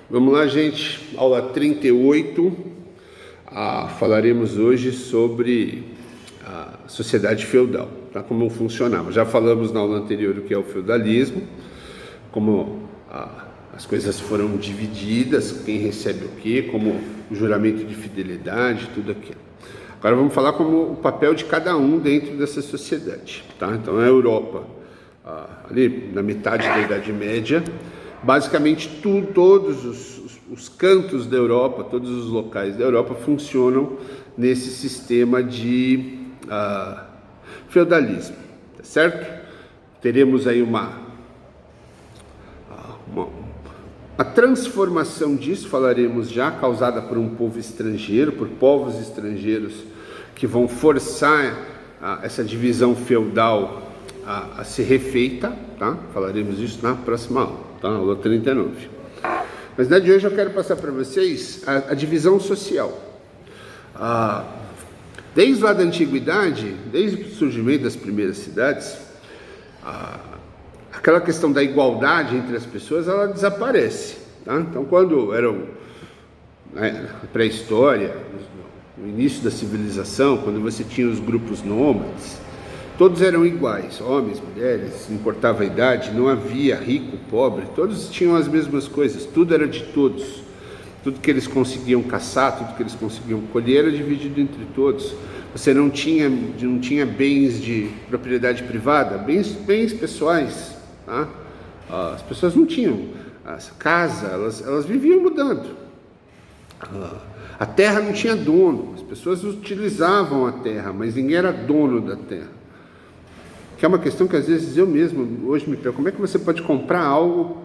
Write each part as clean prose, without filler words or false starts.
Vamos lá, gente, aula 38. Falaremos hoje sobre a sociedade feudal, tá? Como funcionava. Já falamos na aula anterior o que é o feudalismo, como as coisas foram divididas, quem recebe o quê, como o juramento de fidelidade, tudo aquilo. Agora vamos falar como o papel de cada um dentro dessa sociedade, tá? Então a Europa, ali na metade da Idade Média, basicamente todos os cantos da Europa, todos os locais da Europa funcionam nesse sistema de feudalismo, tá certo? Teremos aí uma transformação disso, falaremos já, causada por um povo estrangeiro, por povos estrangeiros que vão forçar essa divisão feudal a ser refeita, tá? Falaremos isso na próxima aula, tá? Aula 39. Mas na de hoje eu quero passar para vocês a divisão social. Desde lá da antiguidade, desde o surgimento das primeiras cidades, aquela questão da igualdade entre as pessoas, ela desaparece, tá? Então, quando eram pré-história, no início da civilização, quando você tinha os grupos nômades, todos eram iguais, homens, mulheres, não importava a idade, não havia rico, pobre, todos tinham as mesmas coisas, tudo era de todos, tudo que eles conseguiam caçar, tudo que eles conseguiam colher era dividido entre todos. Você não tinha bens de propriedade privada, bens pessoais, tá? As pessoas não tinham essa casa, elas viviam mudando. A terra não tinha dono, as pessoas utilizavam a terra, mas ninguém era dono da terra. Que é uma questão que às vezes eu mesmo hoje me pergunto: como é que você pode comprar algo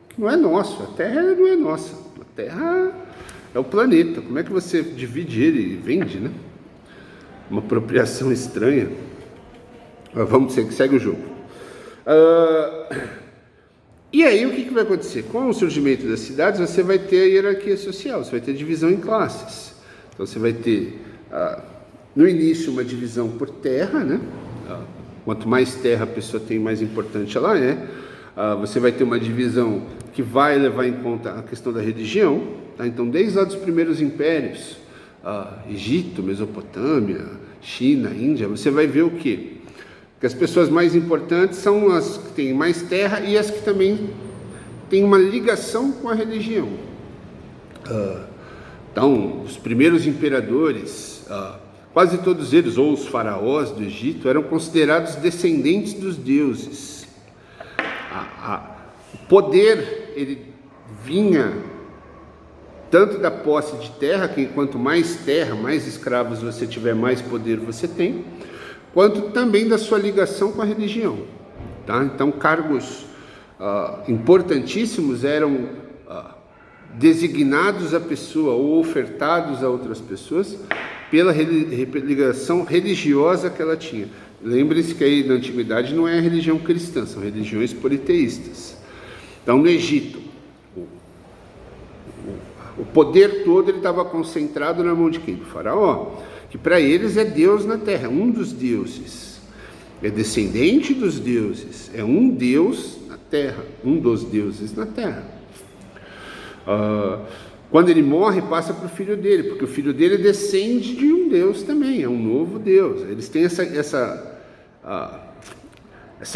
que não é nosso? A terra não é nossa, a terra é o planeta. Como é que você divide ele e vende, né? Uma apropriação estranha. Vamos seguir, segue o jogo. E aí o que vai acontecer? Com o surgimento das cidades, você vai ter a hierarquia social, você vai ter divisão em classes. Então você vai ter no início uma divisão por terra, né? Quanto mais terra a pessoa tem, mais importante ela é. Você vai ter uma divisão que vai levar em conta a questão da religião, tá? Então, desde lá dos primeiros impérios, Egito, Mesopotâmia, China, Índia, você vai ver o quê? Que as pessoas mais importantes são as que têm mais terra e as que também têm uma ligação com a religião. Então, os primeiros imperadores, quase todos eles, ou os faraós do Egito, eram considerados descendentes dos deuses. O poder, ele vinha tanto da posse de terra, que quanto mais terra, mais escravos você tiver, mais poder você tem, quanto também da sua ligação com a religião, tá? Então, cargos importantíssimos eram designados à pessoa ou ofertados a outras pessoas pela ligação religiosa que ela tinha. Lembre-se que aí na antiguidade não é a religião cristã, são religiões politeístas. Então, no Egito, o poder todo ele estava concentrado na mão de quem? Do faraó, que para eles é Deus na terra, um dos deuses, é descendente dos deuses, é um Deus na terra, um dos deuses na terra. Quando ele morre, passa para o filho dele, porque o filho dele descende de um Deus também, é um novo Deus. Eles têm essa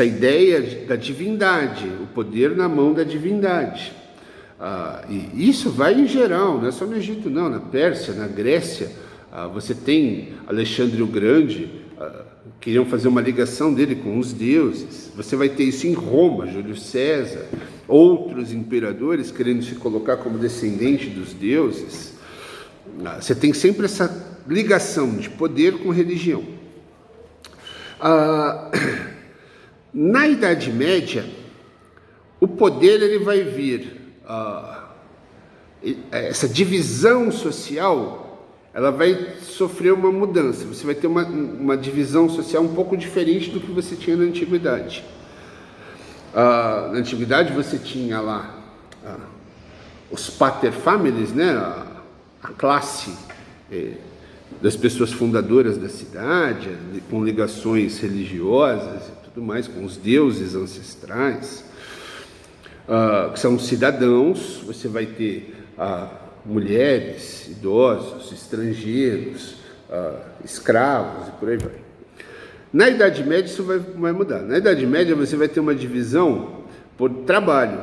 ideia da divindade, o poder na mão da divindade. E isso vai em geral, não é só no Egito não, na Pérsia, na Grécia, você tem Alexandre o Grande, queriam fazer uma ligação dele com os deuses. Você vai ter isso em Roma, Júlio César, outros imperadores querendo se colocar como descendente dos deuses. Você tem sempre essa ligação de poder com religião. Na Idade Média, o poder ele vai vir, essa divisão social, ela vai sofrer uma mudança. Você vai ter uma divisão social um pouco diferente do que você tinha na antiguidade. Na antiguidade você tinha lá os paterfamilies, né? A classe das pessoas fundadoras da cidade, com ligações religiosas e tudo mais, com os deuses ancestrais. que são cidadãos, você vai ter mulheres, idosos, estrangeiros, escravos e por aí vai. Na Idade Média isso vai mudar. Na Idade Média você vai ter uma divisão por trabalho,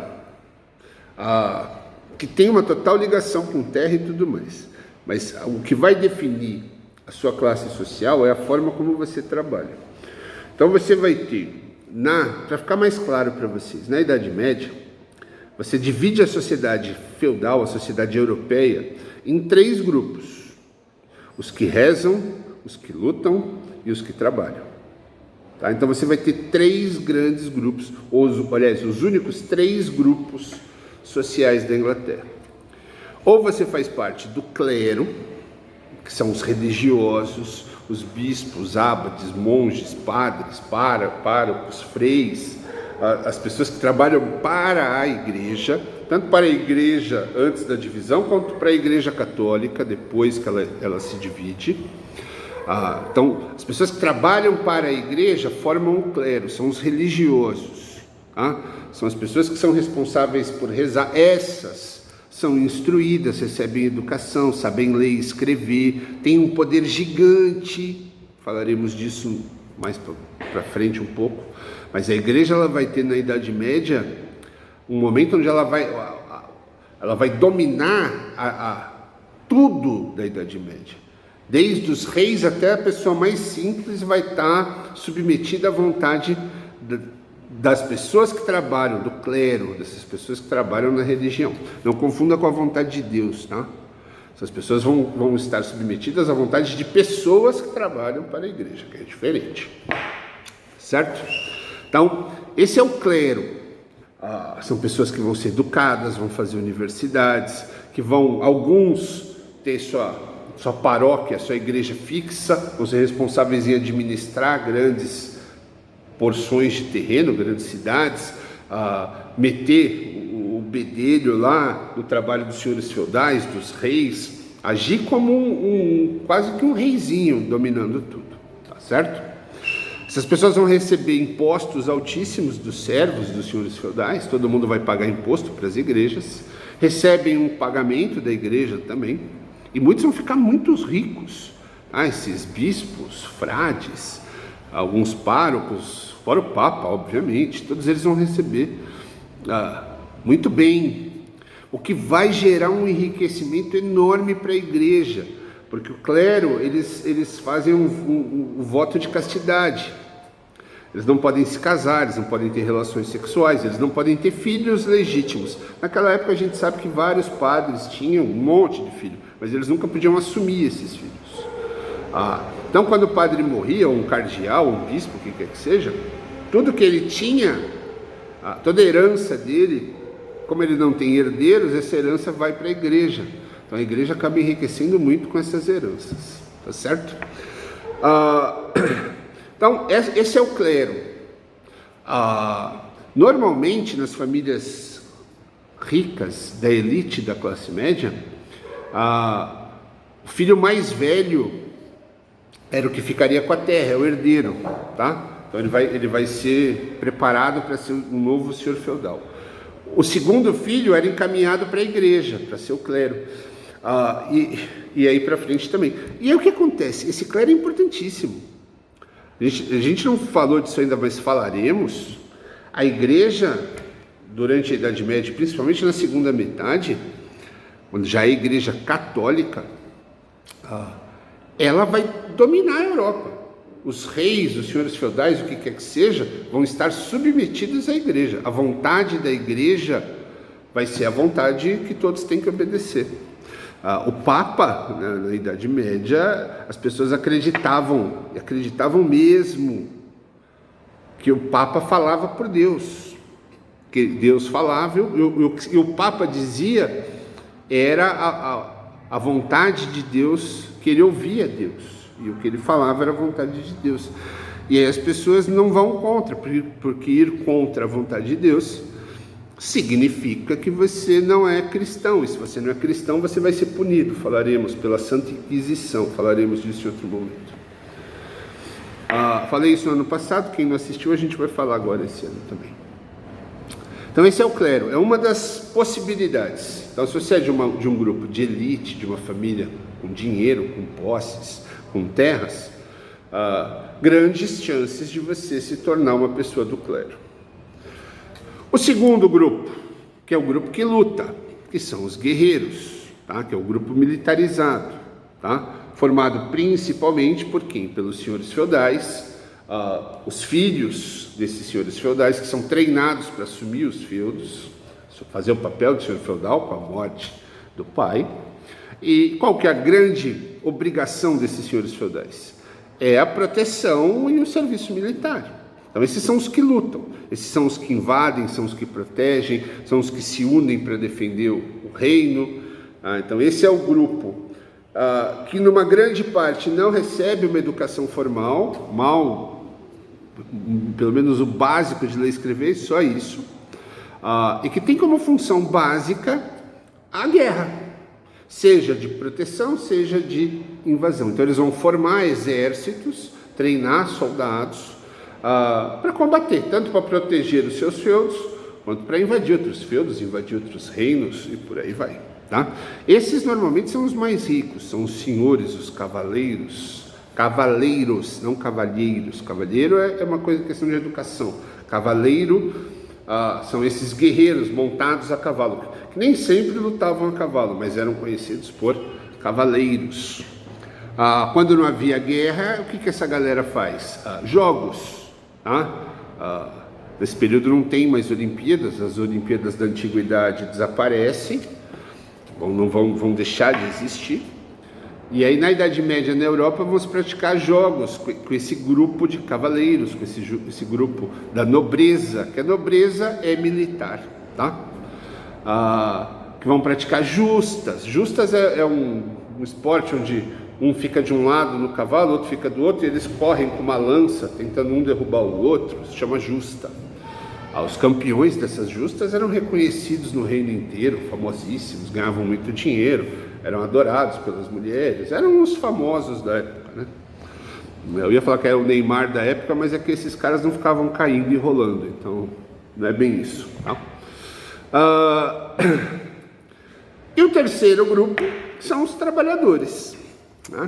que tem uma total ligação com terra e tudo mais. Mas o que vai definir a sua classe social é a forma como você trabalha. Então você vai ter, para ficar mais claro para vocês, na Idade Média, você divide a sociedade feudal, a sociedade europeia, em 3 grupos: os que rezam, os que lutam e os que trabalham. Tá? Então você vai ter 3 grandes grupos, os únicos 3 grupos sociais da Inglaterra. Ou você faz parte do clero, que são os religiosos, os bispos, abades, monges, padres, párocos, freis, as pessoas que trabalham para a igreja, tanto para a igreja antes da divisão, quanto para a igreja católica, depois que ela se divide. Então, as pessoas que trabalham para a igreja formam o clero, são os religiosos. São as pessoas que são responsáveis por rezar. Essas são instruídas, recebem educação, sabem ler e escrever, têm um poder gigante. Falaremos disso mais para frente um pouco. Mas a igreja ela vai ter na Idade Média um momento onde ela vai dominar tudo da Idade Média. Desde os reis até a pessoa mais simples vai estar submetida à vontade das pessoas que trabalham, do clero, dessas pessoas que trabalham na religião. Não confunda com a vontade de Deus, tá? Essas pessoas vão estar submetidas à vontade de pessoas que trabalham para a igreja, que é diferente. Certo? Então, esse é o clero. São pessoas que vão ser educadas, vão fazer universidades, que vão, alguns, ter sua paróquia, sua igreja fixa, vão ser responsáveis em administrar grandes porções de terreno, grandes cidades, meter o bedelho lá no trabalho dos senhores feudais, dos reis, agir como quase que um reizinho dominando tudo, tá certo? Essas pessoas vão receber impostos altíssimos dos servos, dos senhores feudais, todo mundo vai pagar imposto para as igrejas, recebem um pagamento da igreja também, e muitos vão ficar muito ricos, esses bispos, frades, alguns párocos, fora o Papa, obviamente, todos eles vão receber muito bem, o que vai gerar um enriquecimento enorme para a igreja, porque o clero, eles fazem um voto de castidade, eles não podem se casar, eles não podem ter relações sexuais, eles não podem ter filhos legítimos. Naquela época a gente sabe que vários padres tinham um monte de filhos, mas eles nunca podiam assumir esses filhos. Então, quando o padre morria, ou um cardeal, um bispo, o que quer que seja, tudo que ele tinha, toda a herança dele, como ele não tem herdeiros, essa herança vai para a igreja. Então, a igreja acaba enriquecendo muito com essas heranças, tá certo? Então, esse é o clero. Normalmente, nas famílias ricas, da elite da classe média, o filho mais velho era o que ficaria com a terra, é o herdeiro, tá? Então ele vai ser preparado para ser um novo senhor feudal. O segundo filho era encaminhado para a igreja, para ser o clero, e aí para frente também. E aí o que acontece? Esse clero é importantíssimo. A gente não falou disso ainda, mas falaremos. A igreja, durante a Idade Média, principalmente na segunda metade, quando já é a igreja católica, ela vai dominar a Europa. Os reis, os senhores feudais, o que quer que seja, vão estar submetidos à igreja. A vontade da igreja vai ser a vontade que todos têm que obedecer. O Papa, na Idade Média, as pessoas acreditavam mesmo que o Papa falava por Deus, que Deus falava e o Papa dizia era a vontade de Deus, que ele ouvia Deus, e o que ele falava era a vontade de Deus. E aí as pessoas não vão contra, porque ir contra a vontade de Deus significa que você não é cristão, e se você não é cristão, você vai ser punido. Falaremos pela Santa Inquisição, falaremos disso em outro momento. Falei isso no ano passado, quem não assistiu a gente vai falar agora esse ano também. Então esse é o clero, é uma das possibilidades. Então se você é de um grupo de elite, de uma família com dinheiro, com posses, com terras, grandes chances de você se tornar uma pessoa do clero. O segundo grupo, que é o grupo que luta, que são os guerreiros, tá? Que é o grupo militarizado, tá? Formado principalmente por quem? Pelos senhores feudais, os filhos desses senhores feudais que são treinados para assumir os feudos, fazer o papel de senhor feudal com a morte do pai. E qual que é a grande obrigação desses senhores feudais? É a proteção e o serviço militar. Então esses são os que lutam, esses são os que invadem, são os que protegem, são os que se unem para defender o reino. Então esse é o grupo que numa grande parte não recebe uma educação formal, pelo menos o básico de ler e escrever, só isso, e que tem como função básica a guerra, seja de proteção, seja de invasão. Então eles vão formar exércitos, treinar soldados para combater, tanto para proteger os seus feudos, quanto para invadir outros feudos, invadir outros reinos e por aí vai. Tá? Esses normalmente são os mais ricos, são os senhores, os cavaleiros, não cavalheiros. Cavalheiro é uma coisa, questão de educação. Cavaleiro são esses guerreiros montados a cavalo, que nem sempre lutavam a cavalo, mas eram conhecidos por cavaleiros. Quando não havia guerra, o que essa galera faz? Jogos. Nesse período não tem mais Olimpíadas, as Olimpíadas da Antiguidade desaparecem, não vão deixar de existir. E aí na Idade Média na Europa vão se praticar jogos com esse grupo de cavaleiros, com esse grupo da nobreza, que a nobreza é militar, tá? Que vão praticar justas. Justas é um esporte onde um fica de um lado no cavalo, outro fica do outro, e eles correm com uma lança, tentando um derrubar o outro, se chama justa. Os campeões dessas justas eram reconhecidos no reino inteiro, famosíssimos, ganhavam muito dinheiro, eram adorados pelas mulheres, eram os famosos da época, né? Eu ia falar que era o Neymar da época, mas é que esses caras não ficavam caindo e rolando, então não é bem isso, tá? E o terceiro grupo são os trabalhadores,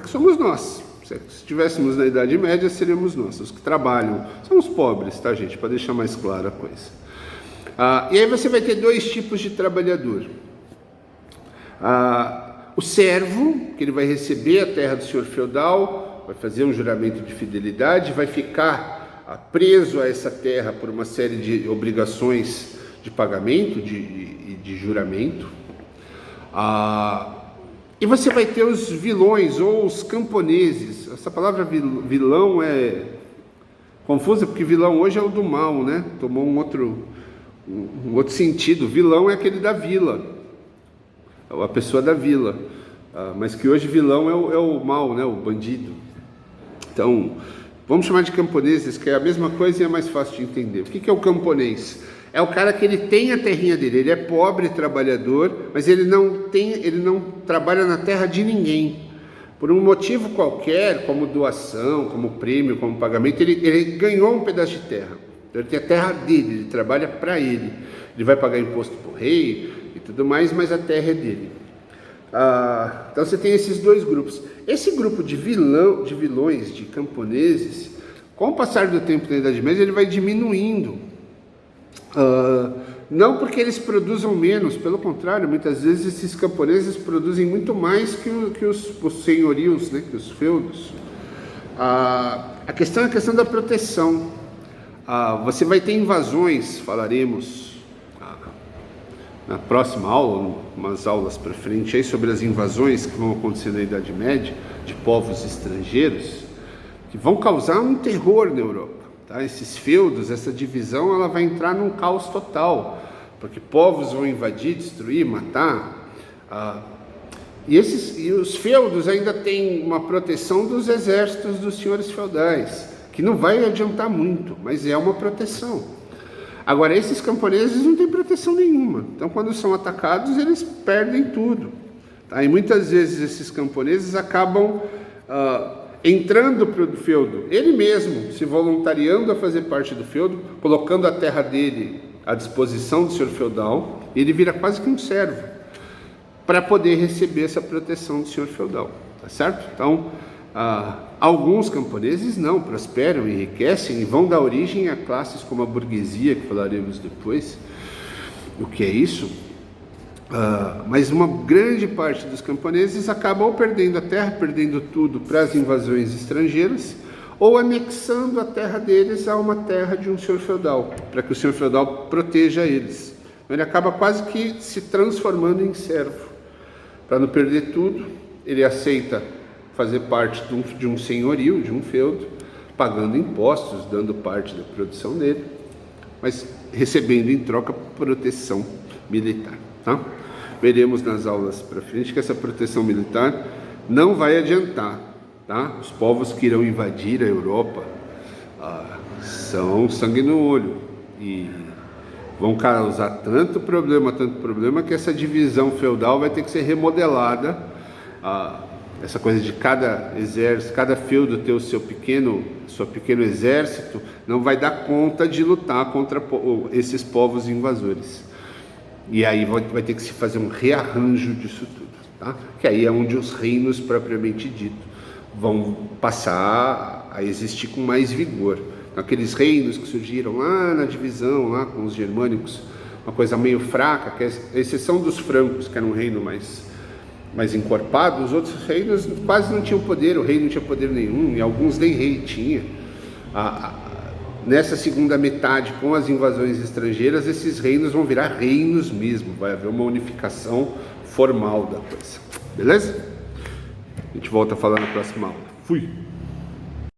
que somos nós. Se estivéssemos na Idade Média, seríamos nós, os que trabalham. São os pobres, tá, gente? Para deixar mais clara a coisa. E aí você vai ter dois tipos de trabalhador. O servo, que ele vai receber a terra do senhor feudal, vai fazer um juramento de fidelidade, vai ficar preso a essa terra por uma série de obrigações de pagamento, de juramento. E você vai ter os vilões ou os camponeses. Essa palavra vilão é confusa porque vilão hoje é o do mal, né? Tomou um outro sentido. Vilão é aquele da vila, a pessoa da vila, mas que hoje vilão é o mal, né? O bandido. Então, vamos chamar de camponeses, que é a mesma coisa e é mais fácil de entender. O que é o camponês? É o cara que ele tem a terrinha dele, ele é pobre, trabalhador, mas ele não trabalha na terra de ninguém. Por um motivo qualquer, como doação, como prêmio, como pagamento, ele ganhou um pedaço de terra. Então ele tem a terra dele, ele trabalha para ele. Ele vai pagar imposto para o rei e tudo mais, mas a terra é dele. Então você tem esses dois grupos. Esse grupo de vilões, de camponeses, com o passar do tempo da Idade Média, ele vai diminuindo. Não porque eles produzam menos, pelo contrário, muitas vezes esses camponeses produzem muito mais que os senhorios, né, que os feudos. A questão é a questão da proteção. Você vai ter invasões, falaremos na próxima aula, umas aulas para frente, aí, sobre as invasões que vão acontecer na Idade Média, de povos estrangeiros, que vão causar um terror na Europa. Tá? Esses feudos, essa divisão, ela vai entrar num caos total, porque povos vão invadir, destruir, matar. E os feudos ainda têm uma proteção dos exércitos dos senhores feudais, que não vai adiantar muito, mas é uma proteção. Agora, esses camponeses não têm proteção nenhuma, então quando são atacados, eles perdem tudo. Tá? E muitas vezes esses camponeses acabam entrando para o feudo, ele mesmo se voluntariando a fazer parte do feudo, colocando a terra dele à disposição do senhor feudal, e ele vira quase que um servo para poder receber essa proteção do senhor feudal, tá certo? Então, alguns camponeses não prosperam, enriquecem e vão dar origem a classes como a burguesia, que falaremos depois o que é isso. Mas uma grande parte dos camponeses acabam perdendo a terra, perdendo tudo para as invasões estrangeiras, ou anexando a terra deles a uma terra de um senhor feudal, para que o senhor feudal proteja eles. Ele acaba quase que se transformando em servo. Para não perder tudo, ele aceita fazer parte de um senhorio, de um feudo, pagando impostos, dando parte da produção dele, mas recebendo em troca proteção militar, tá? Veremos nas aulas para frente que essa proteção militar não vai adiantar, tá? Os povos que irão invadir a Europa são sangue no olho e vão causar tanto problema que essa divisão feudal vai ter que ser remodelada. Essa coisa de cada exército, cada feudo ter o seu pequeno exército, não vai dar conta de lutar contra esses povos invasores. E aí vai ter que se fazer um rearranjo disso tudo, tá? Que aí é onde os reinos propriamente dito vão passar a existir com mais vigor. Aqueles reinos que surgiram lá na divisão, lá com os germânicos, uma coisa meio fraca, que é a exceção dos francos, que era um reino mais encorpado, os outros reinos quase não tinham poder, o rei não tinha poder nenhum, e alguns nem rei tinha. Nessa segunda metade, com as invasões estrangeiras, esses reinos vão virar reinos mesmo, vai haver uma unificação formal da coisa, beleza? A gente volta a falar na próxima aula. Fui!